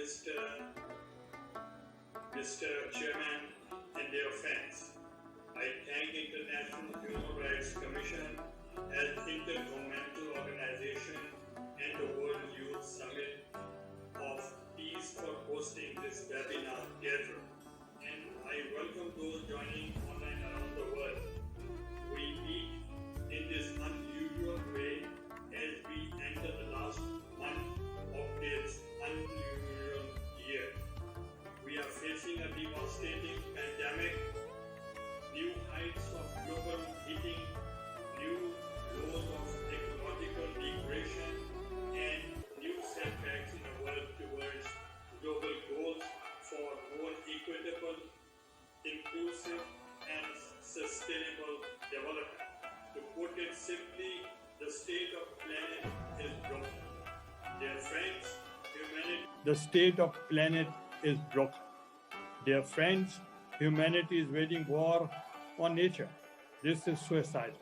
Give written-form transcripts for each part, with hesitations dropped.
Mr. Chairman, and dear friends. I thank International Human Rights Commission as intergovernmental organization and the World Youth Summit of Peace for hosting this webinar gathering. And I welcome those joining online around the world. We meet in this unusual way as we enter the last month of this unusual year. We are facing a devastating pandemic, new heights of global heating, new lows of ecological degradation, and new setbacks in the world towards global goals for more equitable, inclusive, and sustainable development. To put it simply, the state of planet is broken. Dear friends, the state of planet is broken. Dear friends, humanity is waging war on nature. This is suicide.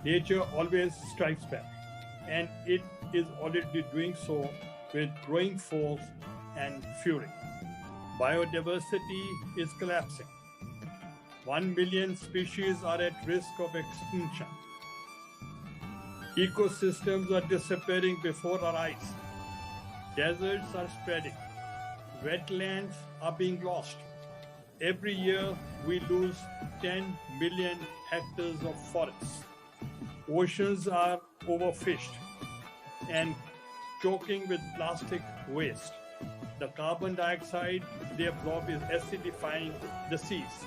Nature always strikes back, and it is already doing so with growing force and fury. Biodiversity is collapsing. 1 million species are at risk of extinction. Ecosystems are disappearing before our eyes. Deserts are spreading. Wetlands are being lost. Every year, we lose 10 million hectares of forests. Oceans are overfished and choking with plastic waste. The carbon dioxide they absorb is acidifying the seas.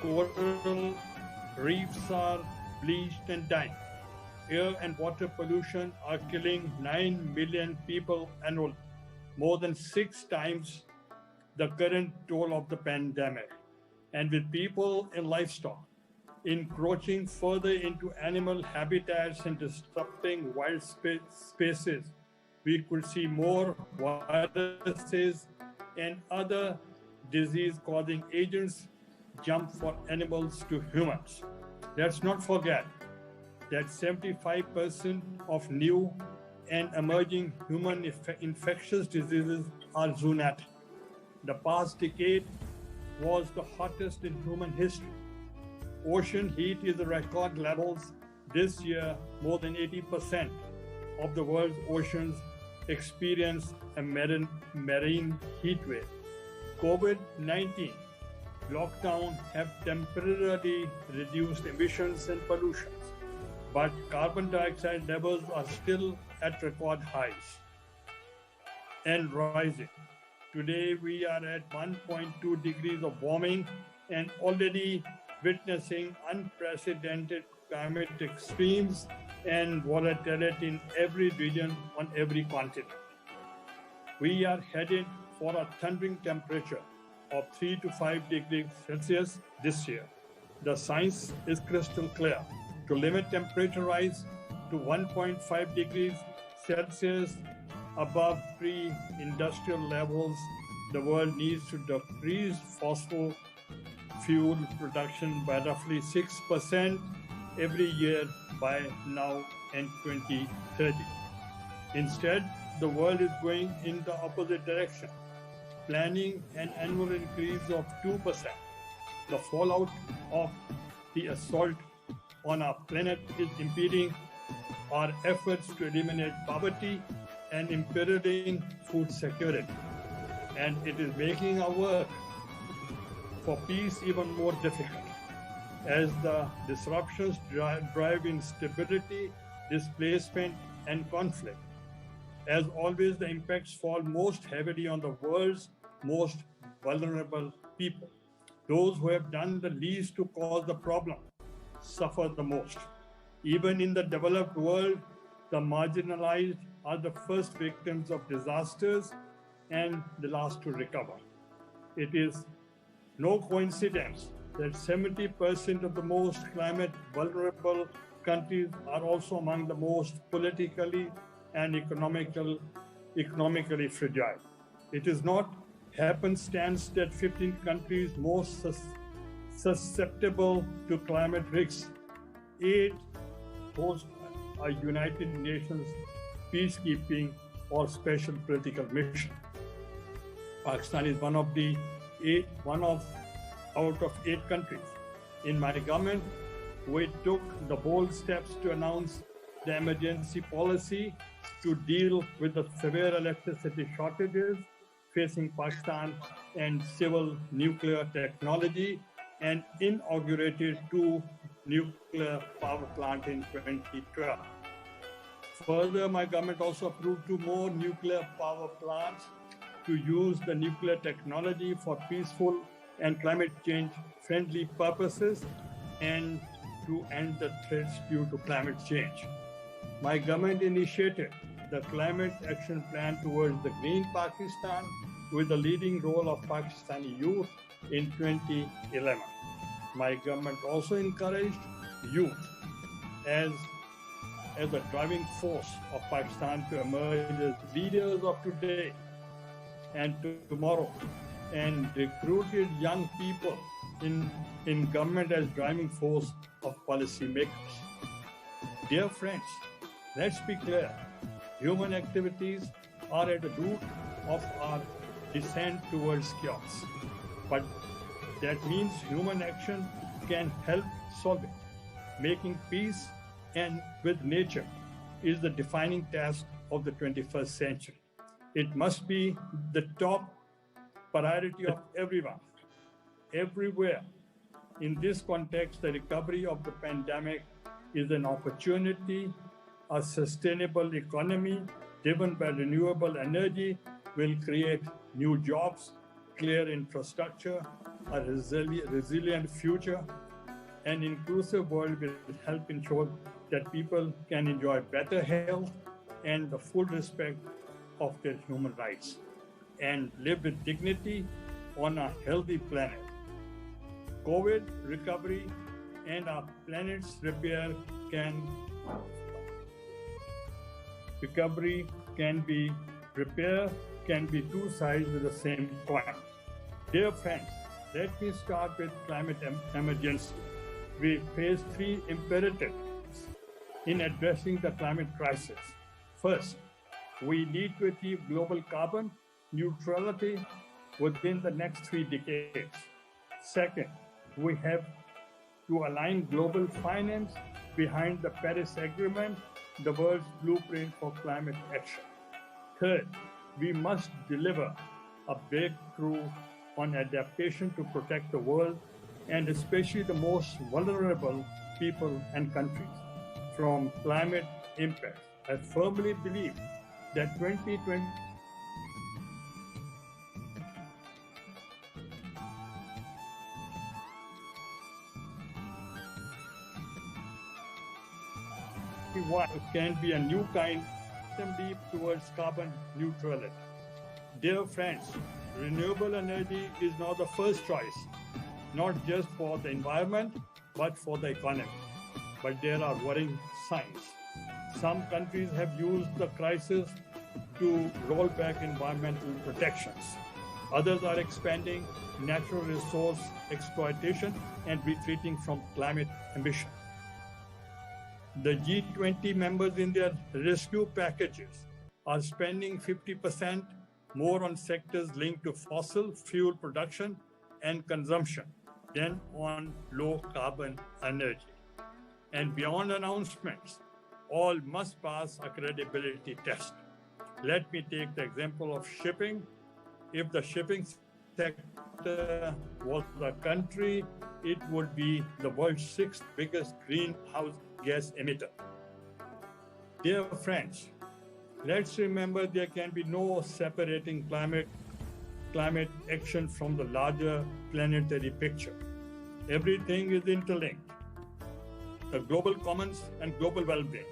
Coral reefs are bleached and dying. Air and water pollution are killing 9 million people annually, more than 6 times the current toll of the pandemic. And with people and livestock encroaching further into animal habitats and disrupting wild spaces, we could see more viruses and other disease-causing agents jump from animals to humans. Let's not forget that 75% of new and emerging human infectious diseases are zoonotic. The past decade was the hottest in human history. Ocean heat is at record levels. This year, more than 80% of the world's oceans experience a marine heat wave. COVID-19 lockdown have temporarily reduced emissions and pollutions, but carbon dioxide levels are still at record highs and rising. Today, we are at 1.2 degrees of warming and already witnessing unprecedented climate extremes and volatility in every region on every continent. We are headed for a thundering temperature of 3 to 5 degrees Celsius this year. The science is crystal clear. To limit temperature rise to 1.5 degrees Celsius above pre-industrial levels, the world needs to decrease fossil fuel production by roughly 6% every year by now and 2030. Instead, the world is going in the opposite direction, planning an annual increase of 2%. The fallout of the assault on our planet is impeding our efforts to eliminate poverty and imperiling food security. And it is making our work for peace even more difficult, as the disruptions drive instability, displacement, and conflict. As always, the impacts fall most heavily on the world's most vulnerable people. Those who have done the least to cause the problem suffer the most. Even in the developed world, the marginalized are the first victims of disasters and the last to recover. It is no coincidence that 70% of the most climate vulnerable countries are also among the most politically and economically fragile. It is not happenstance that 15 countries most susceptible to climate risks, 8 host a United Nations peacekeeping or special political mission. Pakistan is one of out of 8 countries. In my government, we took the bold steps to announce the emergency policy to deal with the severe electricity shortages facing Pakistan and civil nuclear technology, and inaugurated 2 nuclear power plants in 2012. Further, my government also approved 2 more nuclear power plants to use the nuclear technology for peaceful and climate change friendly purposes and to end the threats due to climate change. My government initiated the Climate Action Plan towards the Green Pakistan with the leading role of Pakistani youth in 2011. My government also encouraged youth as a driving force of Pakistan to emerge as leaders of today and tomorrow, and recruited young people in government as driving force of policy makers. Dear friends, let's be clear. Human activities are at the root of our descent towards chaos. But that means human action can help solve it. Making peace and with nature is the defining task of the 21st century. It must be the top priority of everyone, everywhere. In this context, the recovery of the pandemic is an opportunity. A sustainable economy driven by renewable energy will create new jobs, clear infrastructure, a resilient future. An inclusive world will help ensure that people can enjoy better health and the full respect of their human rights and live with dignity on a healthy planet. COVID recovery and our planet's repair can be 2 sides of the same coin. Dear friends, let me start with climate emergency. We face 3 imperatives in addressing the climate crisis. First, we need to achieve global carbon neutrality within the next 3 decades. Second, we have to align global finance behind the Paris Agreement, the world's blueprint for climate action. Third, we must deliver a breakthrough on adaptation to protect the world and especially the most vulnerable people and countries from climate impacts. I firmly believe that 2021 can be a new kind of leap towards carbon neutrality. Dear friends, renewable energy is now the first choice, not just for the environment, but for the economy. But there are worrying signs. Some countries have used the crisis to roll back environmental protections. Others are expanding natural resource exploitation and retreating from climate ambition. The G20 members in their rescue packages are spending 50% more on sectors linked to fossil fuel production and consumption than on low carbon energy. And beyond announcements, all must pass a credibility test. Let me take the example of shipping. If the shipping sector was a country, it would be the world's 6th biggest greenhouse gas emitter. Dear friends, let's remember there can be no separating climate action from the larger planetary picture. Everything is interlinked. The global commons and global well-being.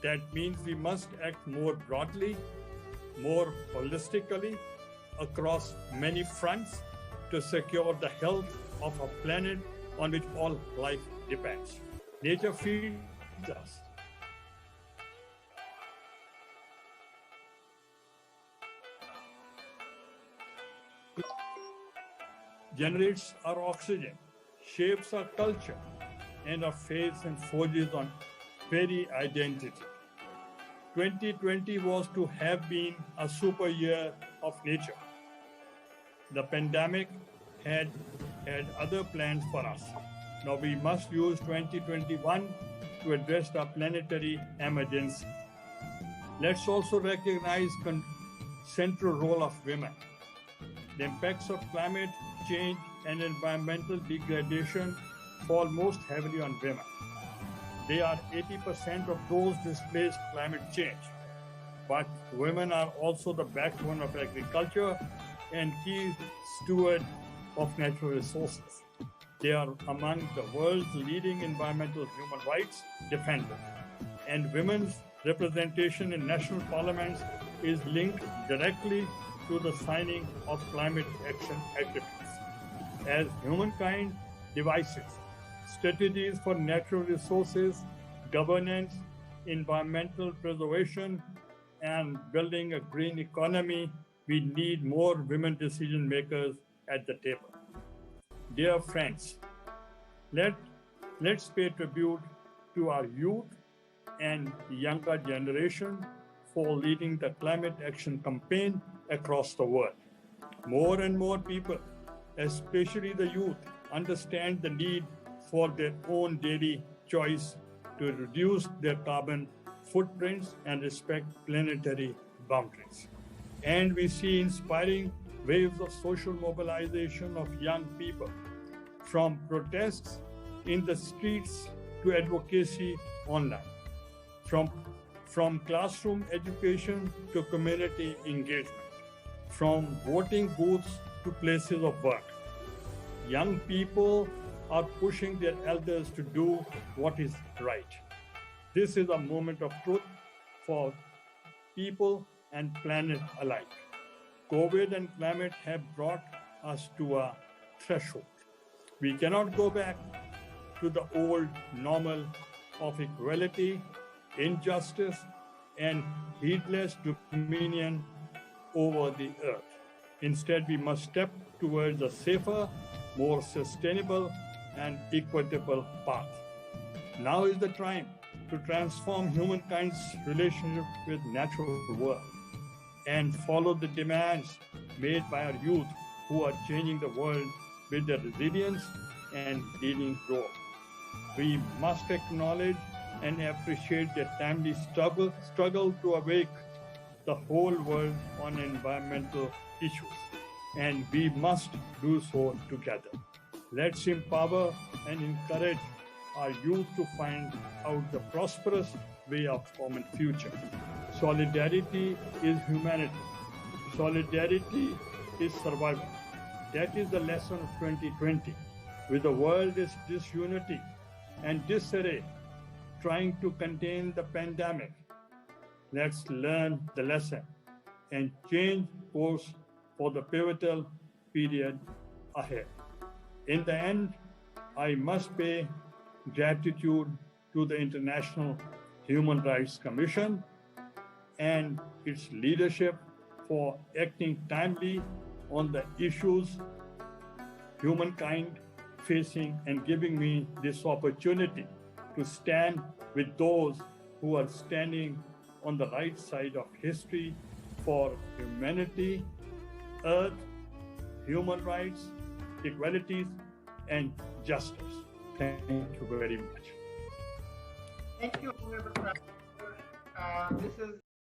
That means we must act more broadly, more holistically, across many fronts to secure the health of a planet on which all life depends. Nature feeds us. Generates our oxygen, shapes our culture, and our faith and forges on very identity. 2020 was to have been a super year of nature. The pandemic had other plans for us. Now we must use 2021 to address the planetary emergency. Let's also recognize central role of women. The impacts of climate change and environmental degradation fall most heavily on women. They are 80% of those displaced climate change. But women are also the backbone of agriculture and key steward of natural resources. They are among the world's leading environmental human rights defenders. And women's representation in national parliaments is linked directly to the signing of climate action agreements. As humankind devises strategies for natural resources, governance, environmental preservation, and building a green economy, we need more women decision makers at the table. Dear friends, let's pay tribute to our youth and younger generation for leading the climate action campaign across the world. More and more people, especially the youth, understand the need for their own daily choice to reduce their carbon footprints and respect planetary boundaries. And we see inspiring waves of social mobilization of young people, from protests in the streets to advocacy online, from classroom education to community engagement, from voting booths to places of work. Young people are pushing their elders to do what is right. This is a moment of truth for people and planet alike. COVID and climate have brought us to a threshold. We cannot go back to the old normal of equality, injustice, and heedless dominion over the earth. Instead, we must step towards a safer, more sustainable, and equitable path. Now is the time to transform humankind's relationship with natural world and follow the demands made by our youth who are changing the world with their resilience and leading role. We must acknowledge and appreciate their timely struggle to awake the whole world on environmental issues, and we must do so together. Let's empower and encourage our youth to find out the prosperous way of common future. Solidarity is humanity. Solidarity is survival. That is the lesson of 2020. With the world's disunity and disarray, trying to contain the pandemic, let's learn the lesson and change course for the pivotal period ahead. In the end, I must pay gratitude to the International Human Rights Commission and its leadership for acting timely on the issues humankind facing and giving me this opportunity to stand with those who are standing on the right side of history for humanity, earth, human rights, equalities, and justice. Thank you very much. Thank you, Honorable Prime Minister. This is